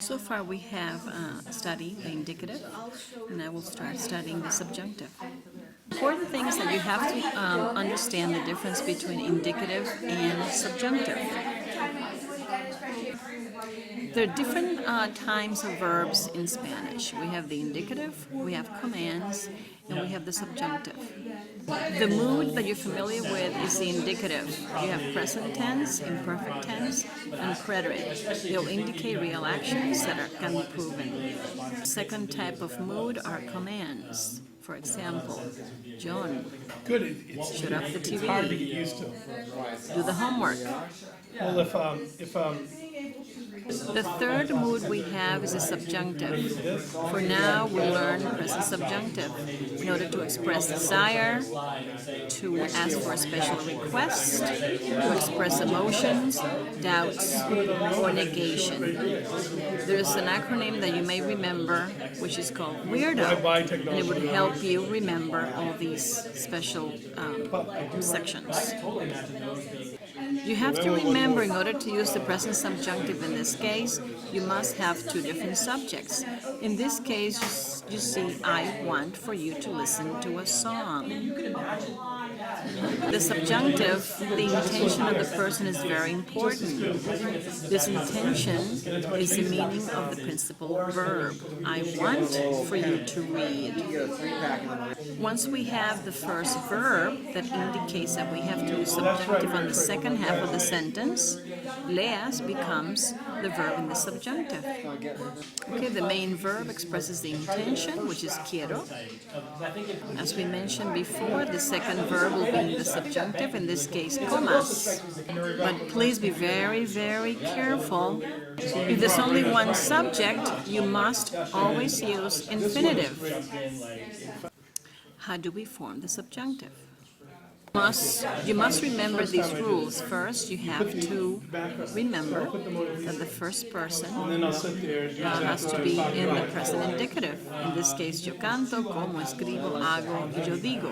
So far we have studied the indicative, and now we'll start studying the subjunctive. Important thing is that you have to understand the difference between indicative and subjunctive. There are different types of verbs in Spanish. We have the indicative, we have commands, and we have the subjunctive. The mood that you're familiar with is the indicative. You have present tense, imperfect tense, and preterite. They'll indicate real actions that can be proven. Second type of mood are commands. For example, John, shut off the TV. Hard to get used to. Do the homework. Well, if The third mood we have is a subjunctive. For now, we'll learn present subjunctive in order to express desire, to ask for a special request, to express emotions, doubts, or negation. There's an acronym that you may remember, which is called WEIRDO, and it would help you remember all these special sections. You have to remember, in order to use the present subjunctive in this case, you must have two different subjects. In this case, you see, I want for you to listen to a song. The subjunctive, the intention of the person is very important. This intention is the meaning of the principal verb. I want for you to read. Once we have the first verb that indicates that we have to use subjunctive on the second half of the sentence, leas becomes the verb in the subjunctive. Okay, the main verb expresses the intention, which is quiero. As we mentioned before, the second verb will be in the subjunctive, in this case, comas. But please be very, very careful. If there's only one subject, you must always use infinitive. How do we form the subjunctive? You must remember these rules. First, you have to remember that the first person has to be in the present indicative. In this case, yo canto, como, escribo, hago, y yo digo.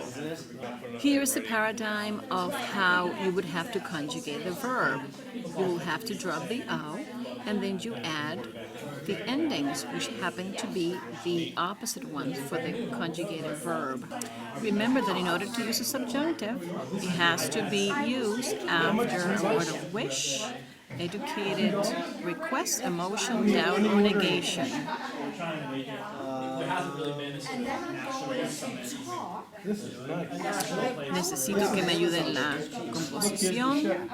Here is the paradigm of how you would have to conjugate the verb. You will have to drop the O, and then you add the endings, which happen to be the opposite ones for the conjugated verb. Remember that in order to use a subjunctive, it has to be used after a word of wish, educated request, emotion, doubt, or negation. Necesito que me ayude en la composición.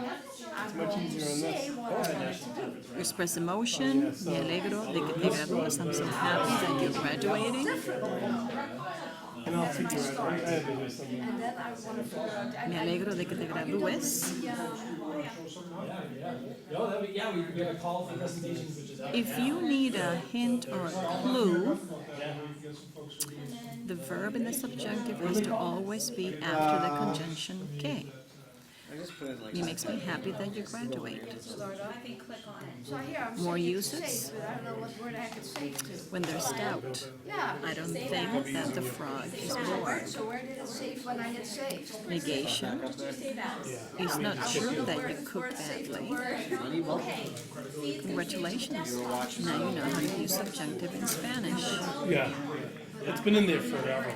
Express emotion. Me alegro de que te gradúes. I'm so happy that you're graduating. Me alegro de que te gradúes. If you need a hint or a clue, the verb in the subjunctive has to always be after the conjunction que. It makes me happy that you graduate. More uses when there's doubt. I don't think that the frog is bored. Negation. It's not true that you cooked badly. Congratulations. Now you know how to use subjunctive in Spanish. yeah, it's been in there forever.